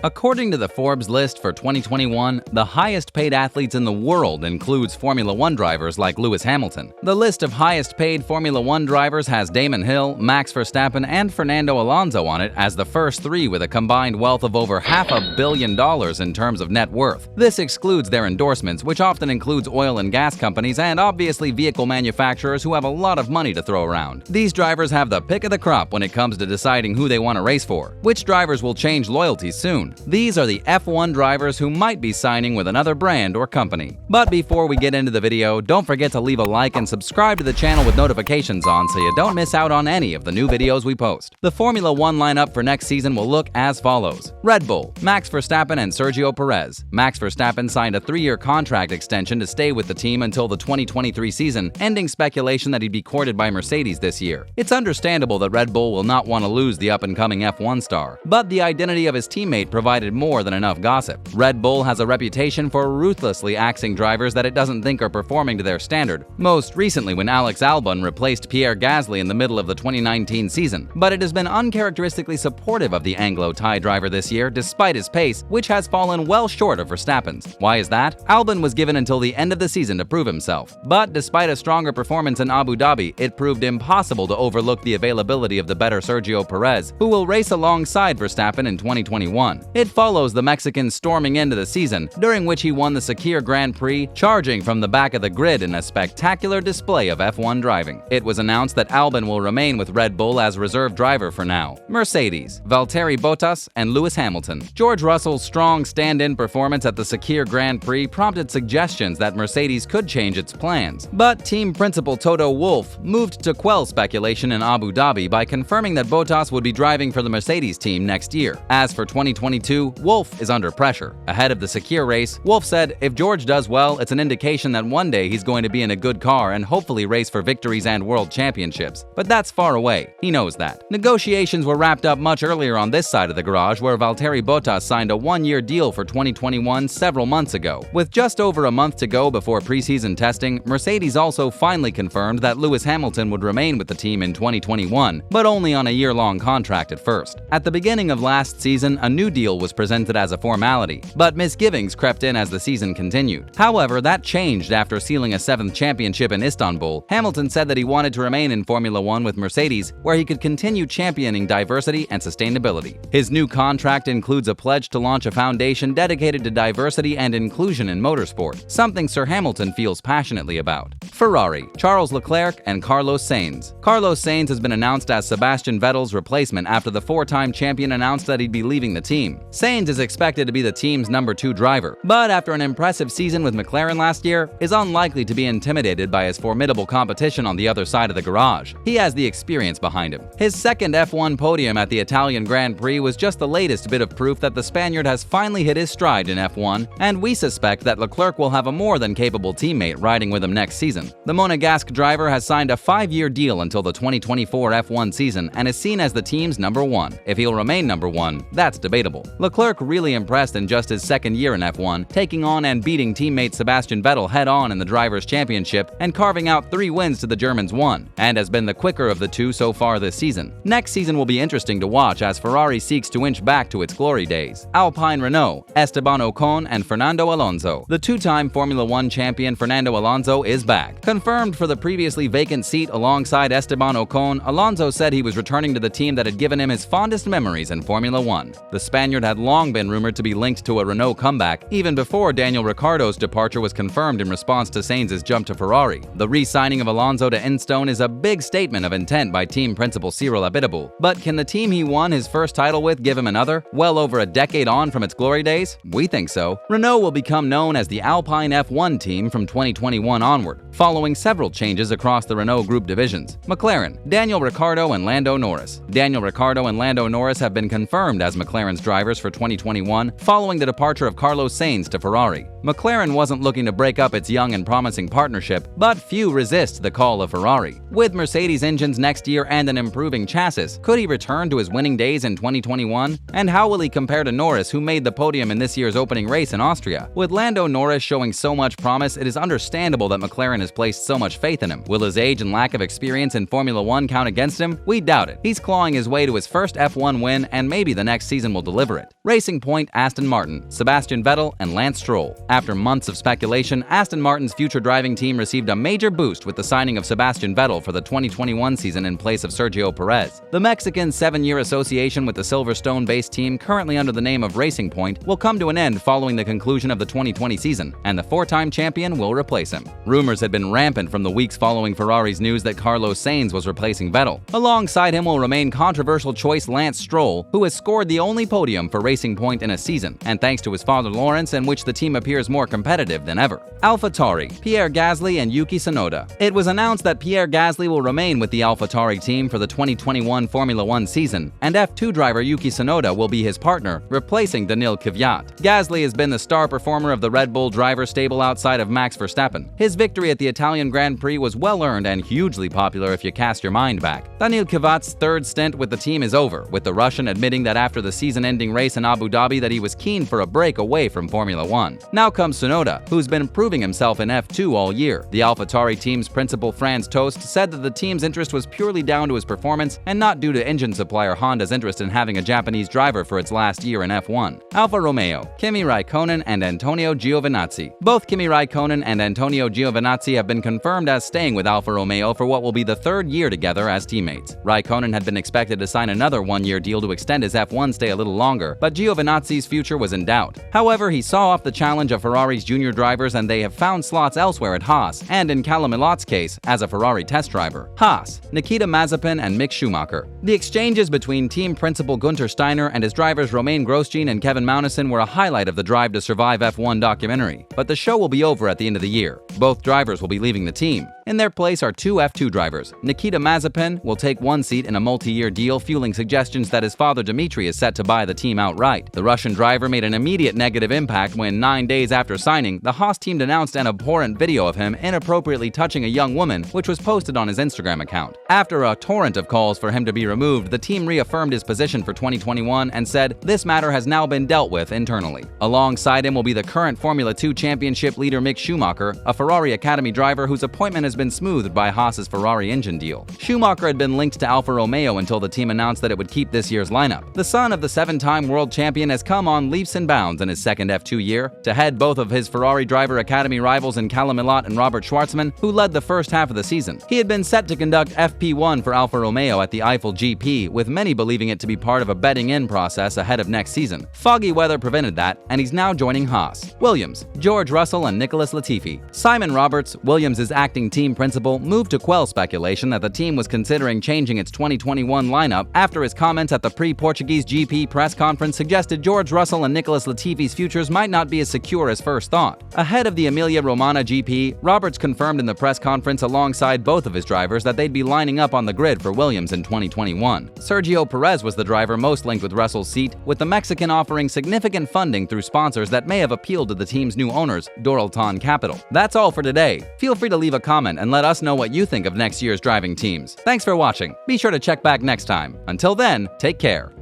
According to the Forbes list for 2021, the highest-paid athletes in the world includes Formula One drivers like Lewis Hamilton. The list of highest-paid Formula One drivers has Damon Hill, Max Verstappen, and Fernando Alonso on it as the first three with a combined wealth of over $500 million in terms of net worth. This excludes their endorsements, which often includes oil and gas companies and obviously vehicle manufacturers who have a lot of money to throw around. These drivers have the pick of the crop when it comes to deciding who they want to race for. Which drivers will change loyalties soon? These are the F1 drivers who might be signing with another brand or company. But before we get into the video, don't forget to leave a like and subscribe to the channel with notifications on so you don't miss out on any of the new videos we post. The Formula One lineup for next season will look as follows. Red Bull, Max Verstappen and Sergio Perez. Max Verstappen signed a 3-year contract extension to stay with the team until the 2023 season, ending speculation that he'd be courted by Mercedes this year. It's understandable that Red Bull will not want to lose the up-and-coming F1 star, but the identity of his teammate provided more than enough gossip. Red Bull has a reputation for ruthlessly axing drivers that it doesn't think are performing to their standard, most recently when Alex Albon replaced Pierre Gasly in the middle of the 2019 season. But it has been uncharacteristically supportive of the Anglo-Thai driver this year despite his pace, which has fallen well short of Verstappen's. Why is that? Albon was given until the end of the season to prove himself. But despite a stronger performance in Abu Dhabi, it proved impossible to overlook the availability of the better Sergio Perez, who will race alongside Verstappen in 2021. It follows the Mexican storming into the season, during which he won the Sakir Grand Prix, charging from the back of the grid in a spectacular display of F1 driving. It was announced that Albon will remain with Red Bull as reserve driver for now. Mercedes, Valtteri Bottas and Lewis Hamilton. George Russell's strong stand-in performance at the Sakir Grand Prix prompted suggestions that Mercedes could change its plans. But team principal Toto Wolff moved to quell speculation in Abu Dhabi by confirming that Bottas would be driving for the Mercedes team next year. As for 2022, Wolff is under pressure. Ahead of the Sakir race, Wolff said, "If George does well, it's an indication that one day he's going to be in a good car and hopefully race for victories and world championships. But that's far away. He knows that." Negotiations were wrapped up much earlier on this side of the garage, where Valtteri Bottas signed a 1-year deal for 2021 several months ago. With just over a month to go before preseason testing, Mercedes also finally confirmed that Lewis Hamilton would remain with the team in 2021, but only on a year-long contract at first. At the beginning of last season, a new deal was presented as a formality, but misgivings crept in as the season continued. However, that changed after sealing a 7th championship in Istanbul. Hamilton said that he wanted to remain in Formula One with Mercedes, where he could continue championing diversity and sustainability. His new contract includes a pledge to launch a foundation dedicated to diversity and inclusion in motorsport, something Sir Hamilton feels passionately about. Ferrari, Charles Leclerc and Carlos Sainz. Carlos Sainz has been announced as Sebastian Vettel's replacement after the 4-time champion announced that he'd be leaving the team. Sainz is expected to be the team's number 2 driver, but after an impressive season with McLaren last year, is unlikely to be intimidated by his formidable competition on the other side of the garage. He has the experience behind him. His second F1 podium at the Italian Grand Prix was just the latest bit of proof that the Spaniard has finally hit his stride in F1, and we suspect that Leclerc will have a more than capable teammate riding with him next season. The Monegasque driver has signed a 5-year deal until the 2024 F1 season and is seen as the team's number 1. If he'll remain number 1, that's debatable. Leclerc really impressed in just his second year in F1, taking on and beating teammate Sebastian Vettel head-on in the Drivers' Championship and carving out 3 wins to the German's 1, and has been the quicker of the 2 so far this season. Next season will be interesting to watch as Ferrari seeks to inch back to its glory days. Alpine Renault, Esteban Ocon and Fernando Alonso. The 2-time Formula One champion Fernando Alonso is back. Confirmed for the previously vacant seat alongside Esteban Ocon, Alonso said he was returning to the team that had given him his fondest memories in Formula One. The Spaniard had long been rumored to be linked to a Renault comeback, even before Daniel Ricciardo's departure was confirmed in response to Sainz's jump to Ferrari. The re-signing of Alonso to Enstone is a big statement of intent by team principal Cyril Abiteboul. But can the team he won his first title with give him another, well over a decade on from its glory days? We think so. Renault will become known as the Alpine F1 team from 2021 onward, following several changes across the Renault Group divisions. McLaren, Daniel Ricciardo and Lando Norris. Daniel Ricciardo and Lando Norris have been confirmed as McLaren's drivers for 2021, following the departure of Carlos Sainz to Ferrari. McLaren wasn't looking to break up its young and promising partnership, but few resist the call of Ferrari. With Mercedes engines next year and an improving chassis, could he return to his winning days in 2021? And how will he compare to Norris, who made the podium in this year's opening race in Austria? With Lando Norris showing so much promise, it is understandable that McLaren has placed so much faith in him. Will his age and lack of experience in Formula One count against him? We doubt it. He's clawing his way to his first F1 win, and maybe the next season will deliver it. Racing Point, Aston Martin, Sebastian Vettel, and Lance Stroll. After months of speculation, Aston Martin's future driving team received a major boost with the signing of Sebastian Vettel for the 2021 season in place of Sergio Perez. The Mexican 7-year association with the Silverstone-based team, currently under the name of Racing Point, will come to an end following the conclusion of the 2020 season, and the 4-time champion will replace him. Rumors had been rampant from the weeks following Ferrari's news that Carlos Sainz was replacing Vettel. Alongside him will remain controversial choice Lance Stroll, who has scored the only podium for Racing Point in a season, and thanks to his father Lawrence, in which the team appears more competitive than ever. AlphaTauri, Pierre Gasly and Yuki Tsunoda. It was announced that Pierre Gasly will remain with the AlphaTauri team for the 2021 Formula One season, and F2 driver Yuki Tsunoda will be his partner, replacing Daniil Kvyat. Gasly has been the star performer of the Red Bull driver stable outside of Max Verstappen. His victory at the Italian Grand Prix was well-earned and hugely popular if you cast your mind back. Daniil Kvyat's third stint with the team is over, with the Russian admitting that after the season-ending race in Abu Dhabi that he was keen for a break away from Formula One. Now comes Tsunoda, who's been proving himself in F2 all year. The AlphaTauri team's principal Franz Tost said that the team's interest was purely down to his performance and not due to engine supplier Honda's interest in having a Japanese driver for its last year in F1. Alfa Romeo, Kimi Raikkonen and Antonio Giovinazzi. Both Kimi Raikkonen and Antonio Giovinazzi have been confirmed as staying with Alfa Romeo for what will be the third year together as teammates. Raikkonen had been expected to sign another one-year deal to extend his F1 stay a little longer, but Giovinazzi's future was in doubt. However, he saw off the challenge of Ferrari's junior drivers, and they have found slots elsewhere at Haas, and in Callum Ilot's case, as a Ferrari test driver. Haas, Nikita Mazepin and Mick Schumacher. The exchanges between team principal Gunter Steiner and his drivers Romain Grosjean and Kevin Magnussen were a highlight of the Drive to Survive F1 documentary, but the show will be over at the end of the year. Both drivers will be leaving the team. In their place are two F2 drivers. Nikita Mazepin will take one seat in a multi-year deal, fueling suggestions that his father Dmitry is set to buy the team outright. The Russian driver made an immediate negative impact when, 9 days after signing, the Haas team announced an abhorrent video of him inappropriately touching a young woman, which was posted on his Instagram account. After a torrent of calls for him to be removed, the team reaffirmed his position for 2021 and said this matter has now been dealt with internally. Alongside him will be the current Formula 2 championship leader Mick Schumacher, a Ferrari Academy driver whose appointment has been smoothed by Haas's Ferrari engine deal. Schumacher had been linked to Alfa Romeo until the team announced that it would keep this year's lineup. The son of the 7-time world champion has come on leaps and bounds in his second F2 year, to head both of his Ferrari Driver Academy rivals in Callum Ilott and Robert Schwartzman, who led the first half of the season. He had been set to conduct FP1 for Alfa Romeo at the Eiffel GP, with many believing it to be part of a betting-in process ahead of next season. Foggy weather prevented that, and he's now joining Haas. Williams, George Russell and Nicholas Latifi. Simon Roberts, Williams' acting team principal, moved to quell speculation that the team was considering changing its 2021 lineup after his comments at the pre-Portuguese GP press conference suggested George Russell and Nicholas Latifi's futures might not be as secure as first thought. Ahead of the Emilia-Romagna GP, Roberts confirmed in the press conference alongside both of his drivers that they'd be lining up on the grid for Williams in 2021. Sergio Perez was the driver most linked with Russell's seat, with the Mexican offering significant funding through sponsors that may have appealed to the team's new owners, Doralton Capital. That's all for today. Feel free to leave a comment and let us know what you think of next year's driving teams. Thanks for watching. Be sure to check back next time. Until then, take care.